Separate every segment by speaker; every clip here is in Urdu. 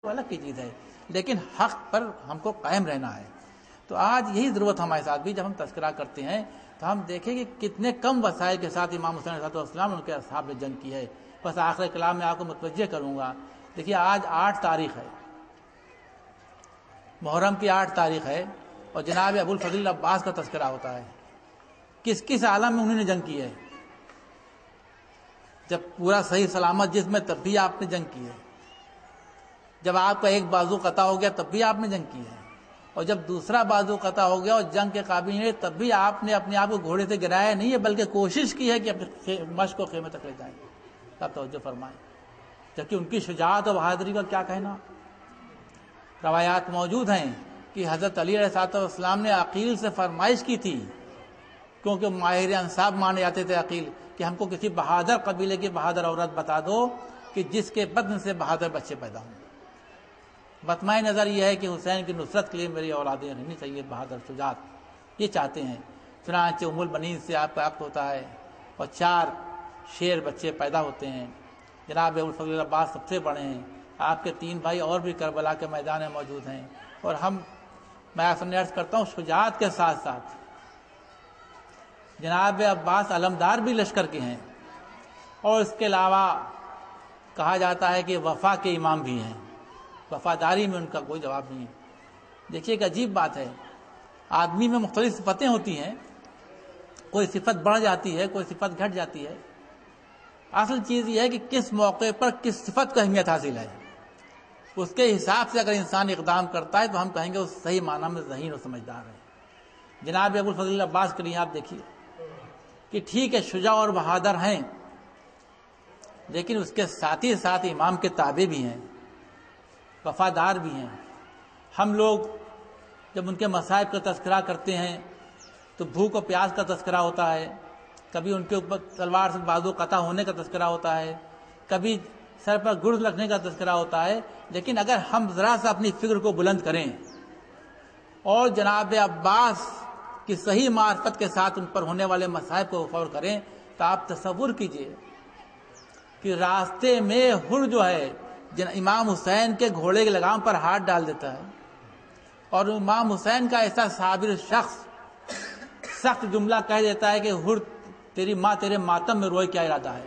Speaker 1: الگ کی چیز ہے، لیکن حق پر ہم کو قائم رہنا ہے۔ تو آج یہی ضرورت ہمارے ساتھ بھی، جب ہم تذکرہ کرتے ہیں تو ہم دیکھیں کہ کتنے کم وسائل کے ساتھ امام حسین علیہ السلام ان کے اصحاب نے جنگ کی ہے۔ بس آخر کلام میں آپ کو متوجہ کروں گا، دیکھیے آج 8 تاریخ ہے، محرم کی 8 تاریخ ہے، اور جناب ابو الفضل عباس کا تذکرہ ہوتا ہے۔ کس کس عالم میں انہوں نے جنگ کی ہے؟ جب پورا صحیح سلامت جسم میں تب بھی آپ نے جنگ کی ہے، جب آپ کا ایک بازو قطع ہو گیا تب بھی آپ نے جنگ کی ہے، اور جب دوسرا بازو قطع ہو گیا اور جنگ کے قابل نہیں تب بھی آپ نے اپنے آپ کو گھوڑے سے گرایا نہیں ہے، بلکہ کوشش کی ہے کہ اپنے مشق کو خیمے تک لے جائیں۔ آپ توجہ فرمائیں، جبکہ ان کی شجاعت اور بہادری کا کیا کہنا۔ روایات موجود ہیں کہ حضرت علی علیہ السلام نے عقیل سے فرمائش کی تھی، کیونکہ ماہر انصاب مانے جاتے تھے عقیل، کہ ہم کو کسی بہادر قبیلے کی بہادر عورت بتا دو کہ جس کے بدن سے بہادر بچے پیدا ہوں۔ مطمئن نظر یہ ہے کہ حسین کی نصرت کے لیے میری اولادیں رہنی چاہیے بہادر شجاعت، یہ چاہتے ہیں۔ چنانچہ ام البنین سے آپ کا عقد ہوتا ہے اور 4 شیر بچے پیدا ہوتے ہیں۔ جناب ابو الفضل عباس سب سے بڑے ہیں، آپ کے 3 بھائی اور بھی کربلا کے میدان میں موجود ہیں، اور میں آپ سے عرض کرتا ہوں شجاعت کے ساتھ ساتھ جناب عباس علمدار بھی لشکر کے ہیں، اور اس کے علاوہ کہا جاتا ہے کہ وفا کے امام بھی ہیں، وفاداری میں ان کا کوئی جواب نہیں ہے۔ دیکھیے ایک عجیب بات ہے، آدمی میں مختلف صفتیں ہوتی ہیں، کوئی صفت بڑھ جاتی ہے، کوئی صفت گھٹ جاتی ہے۔ اصل چیز یہ ہے کہ کس موقع پر کس صفت کو اہمیت حاصل ہے، اس کے حساب سے اگر انسان اقدام کرتا ہے تو ہم کہیں گے اس صحیح معنی میں ذہین اور سمجھدار ہے۔ جناب ابو الفضل عباس کے لیے آپ دیکھیے کہ ٹھیک ہے شجاع اور بہادر ہیں، لیکن اس کے ساتھ ہی ساتھ امام کے تابع بھی ہیں، وفادار بھی ہیں۔ ہم لوگ جب ان کے مصائب کا تذکرہ کرتے ہیں تو بھوک و پیاس کا تذکرہ ہوتا ہے، کبھی ان کے اوپر تلوار سے بازو قطع ہونے کا تذکرہ ہوتا ہے، کبھی سر پر گرز لگنے کا تذکرہ ہوتا ہے، لیکن اگر ہم ذرا سا اپنی فکر کو بلند کریں اور جناب عباس کی صحیح معرفت کے ساتھ ان پر ہونے والے مصائب کو غور کریں تو آپ تصور کیجئے کہ راستے میں ہر جو ہے امام حسین کے گھوڑے کے لگام پر ہاتھ ڈال دیتا ہے، اور امام حسین کا ایسا صابر شخص سخت جملہ کہہ دیتا ہے کہ ہر تیری ماں تیرے ماتم میں روئے کیا ارادہ ہے،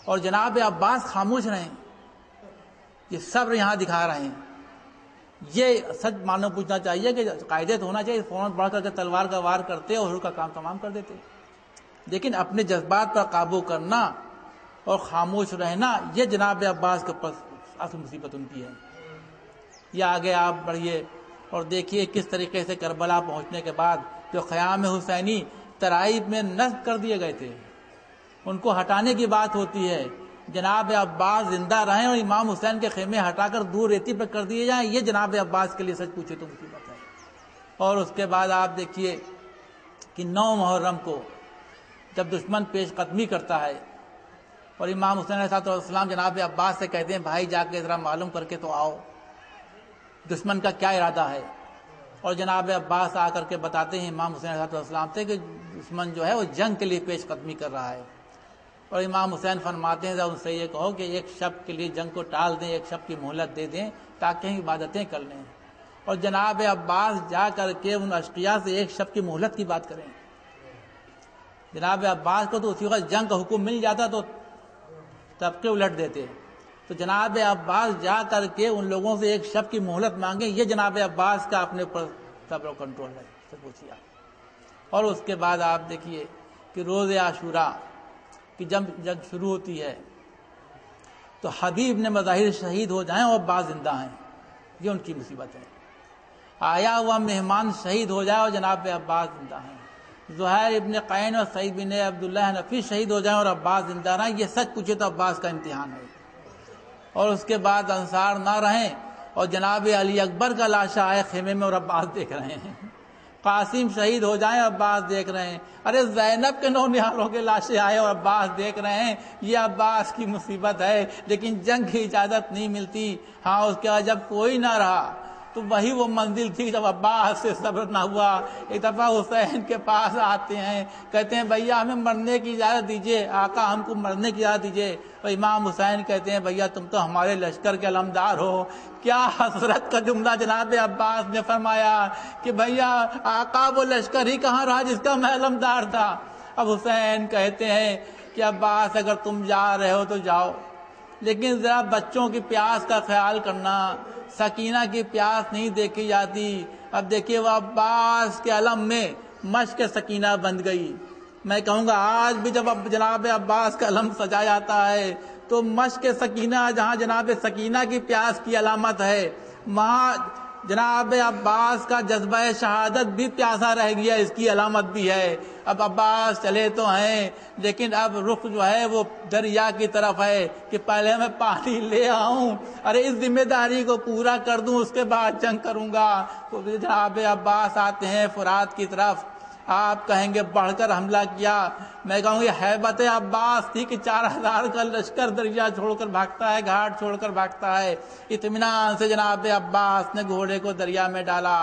Speaker 1: اور جناب عباس خاموش رہیں، یہ صبر یہاں دکھا رہے ہیں۔ یہ سچ مانو پوچھنا چاہیے کہ قاعدے تو ہونا چاہیے، فوراً بڑھ کر کے تلوار کا وار کرتے اور ہر کا کام تمام کر دیتے، لیکن اپنے جذبات پر قابو کرنا اور خاموش رہنا یہ جناب عباس کے پاس اصل مصیبت ان کی ہے۔ یہ آگے آپ بڑھیے اور دیکھیے کس طریقے سے کربلا پہنچنے کے بعد جو خیام حسینی ترائب میں نصب کر دیے گئے تھے ان کو ہٹانے کی بات ہوتی ہے، جناب عباس زندہ رہیں اور امام حسین کے خیمے ہٹا کر دور ریتی پہ کر دیے جائیں، یہ جناب عباس کے لیے سچ پوچھے تو مصیبت ہے۔ اور اس کے بعد آپ دیکھیے کہ 9 محرم کو جب دشمن پیش قدمی کرتا ہے اور امام حسین علیہ السلام جناب عباس سے کہتے ہیں بھائی جا کے ذرا معلوم کر کے تو آؤ دشمن کا کیا ارادہ ہے، اور جناب عباس آ کر کے بتاتے ہیں امام حسین علیہ السلام سے کہ دشمن جو ہے وہ جنگ کے لیے پیش قدمی کر رہا ہے، اور امام حسین فرماتے ہیں ذرا ان سے یہ کہو کہ ایک شب کے لیے جنگ کو ٹال دیں، ایک شب کی مہلت دے دیں تاکہ ہم عبادتیں کر لیں، اور جناب عباس جا کر کے ان اشقیاء سے ایک شب کی مہلت کی بات کریں۔ جناب عباس کو تو اسی وقت جنگ کا حکم مل جاتا تو طبقے الٹ دیتے، تو جناب عباس جا کر کے ان لوگوں سے ایک شب کی مہلت مانگیں، یہ جناب عباس کا اپنے اوپر صبر و کنٹرول ہے، سب پوچھیے۔ اور اس کے بعد آپ دیکھیے کہ روز عاشوراء کہ جب جنگ شروع ہوتی ہے تو حبیب نے مظاہر شہید ہو جائیں اور بعض زندہ ہیں، یہ ان کی مصیبت ہے۔ آیا ہوا مہمان شہید ہو جائے اور جناب عباس زندہ ہیں، زہیر ابن قین اور سعید بن عبداللہ حنفی شہید ہو جائیں اور عباس زندہ رہیں، یہ سچ پوچھے تو عباس کا امتحان ہے۔ اور اس کے بعد انصار نہ رہیں اور جناب علی اکبر کا لاشا آئے خیمے میں اور عباس دیکھ رہے ہیں، قاسم شہید ہو جائیں عباس دیکھ رہے ہیں، ارے زینب کے نونہالوں کے لاشیں آئے اور عباس دیکھ رہے ہیں، یہ عباس کی مصیبت ہے۔ لیکن جنگ کی اجازت نہیں ملتی۔ ہاں اس کے بعد جب کوئی نہ رہا تو وہی وہ منزل تھی جب عباس سے صبر نہ ہوا. ایک دفعہ حسین کے پاس آتے ہیں, کہتے ہیں بھیا ہمیں مرنے کی اجازت دیجیے, آقا ہم کو مرنے کی اجازت دیجیے. اور امام حسین کہتے ہیں بھیا تم تو ہمارے لشکر کے علمدار ہو. کیا حسرت کا جملہ جناب عباس نے فرمایا کہ بھیا آقا وہ لشکر ہی کہاں رہا جس کا میں علمدار تھا. اب حسین کہتے ہیں کہ عباس اگر تم جا رہے ہو تو جاؤ, لیکن ذرا بچوں کی پیاس کا خیال کرنا, سکینہ کی پیاس نہیں دیکھی جاتی. اب دیکھیے وہ عباس کے علم میں مشق سکینہ بن گئی. میں کہوں گا آج بھی جب جناب عباس کا علم سجا جاتا ہے تو مشق سکینہ, جہاں جناب سکینہ کی پیاس کی علامت ہے, وہاں جناب عباس کا جذبہ شہادت بھی پیاسا رہ گیا, اس کی علامت بھی ہے. اب عباس چلے تو ہیں لیکن اب رخ جو ہے وہ دریا کی طرف ہے کہ پہلے میں پانی لے آؤں, ارے اس ذمہ داری کو پورا کر دوں, اس کے بعد جنگ کروں گا. تو جناب عباس آتے ہیں فرات کی طرف. آپ کہیں گے بڑھ کر حملہ کیا, میں کہوں گی حیبت عباس تھی کہ 4000 کا لشکر دریا چھوڑ کر بھاگتا ہے, گھاٹ چھوڑ کر بھاگتا ہے. اطمینان سے جناب عباس نے گھوڑے کو دریا میں ڈالا,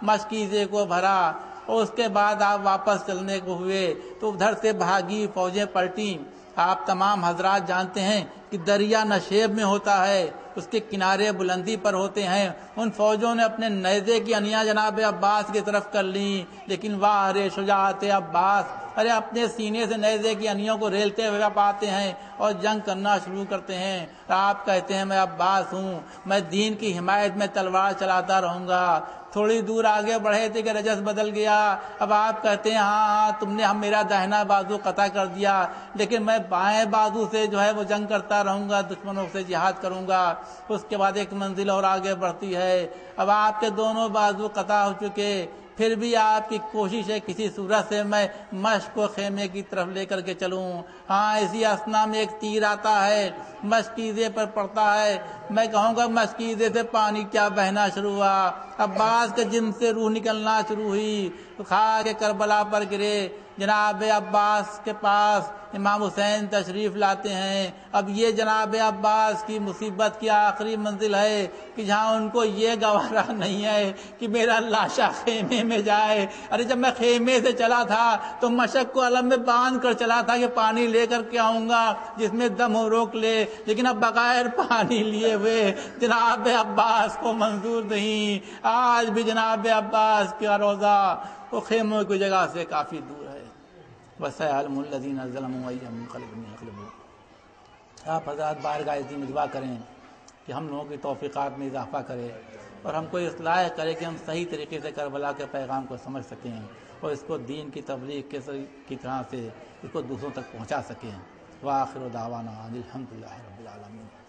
Speaker 1: مشکیزے کو بھرا, اور اس کے بعد آپ واپس چلنے کو ہوئے تو ادھر سے بھاگی فوجیں پلٹیں. آپ تمام حضرات جانتے ہیں کہ دریا نشیب میں ہوتا ہے, اس کے کنارے بلندی پر ہوتے ہیں. ان فوجوں نے اپنے نیزے کی انیاں جناب عباس کی طرف کر لیں, لیکن واہ رے شجاعت عباس, ارے اپنے سینے سے نیزے کی انیوں کو ریلتے ہوئے آپ آتے ہیں اور جنگ کرنا شروع کرتے ہیں. آپ کہتے ہیں میں عباس ہوں, میں دین کی حمایت میں تلوار چلاتا رہوں گا. تھوڑی دور آگے بڑھے تھے کہ رجس بدل گیا. اب آپ کہتے ہیں ہاں تم نے میرا داہنا بازو قطع کر دیا, لیکن میں بائیں بازو سے جو ہے وہ جنگ کرتا رہوں گا, دشمنوں سے جہاد کروں گا. اس کے بعد ایک منزل اور آگے بڑھتی ہے. اب آپ کے دونوں بازو قطع ہو چکے, پھر بھی آپ کی کوشش ہے کسی صورت سے میں مشق کو خیمے کی طرف لے کر کے چلوں. ہاں اسی اسنا میں ایک تیر آتا ہے, مشکیزے پر پڑتا ہے. میں کہوں گا مشکیزے سے پانی کیا بہنا شروع ہوا, عباس کے جسم سے روح نکلنا شروع ہوئی, خاک کربلا پر گرے. جناب عباس کے پاس امام حسین تشریف لاتے ہیں. اب یہ جناب عباس کی مصیبت کی آخری منزل ہے کہ جہاں ان کو یہ گوارا نہیں ہے کہ میرا لاشا خیمے میں جائے. ارے جب میں خیمے سے چلا تھا تو مشق کو علم میں باندھ کر چلا تھا کہ پانی لے کر کے آؤں گا جس میں دم ہو روک لے, لیکن اب بغیر پانی لیے ہوئے جناب عباس کو منظور نہیں. آج بھی جناب عباس کا روزہ وہ خیموں کی جگہ سے کافی دور ہے. وَسَيَعْلَمُ الَّذِينَ ظَلَمُوا أَيَّ مُنقَلِبٍ يَنقَلِبُونَ. آپ حضرات بارگاہ عظیم دعا کریں کہ ہم لوگوں کی توفیقات میں اضافہ کرے اور ہم کو اصلاح کرے کہ ہم صحیح طریقے سے کربلا کے پیغام کو سمجھ سکیں اور اس کو دین کی تبلیغ کی طرح سے اس کو دوسروں تک پہنچا سکیں. وآخر دعوانا الحمدللہ رب العالمین.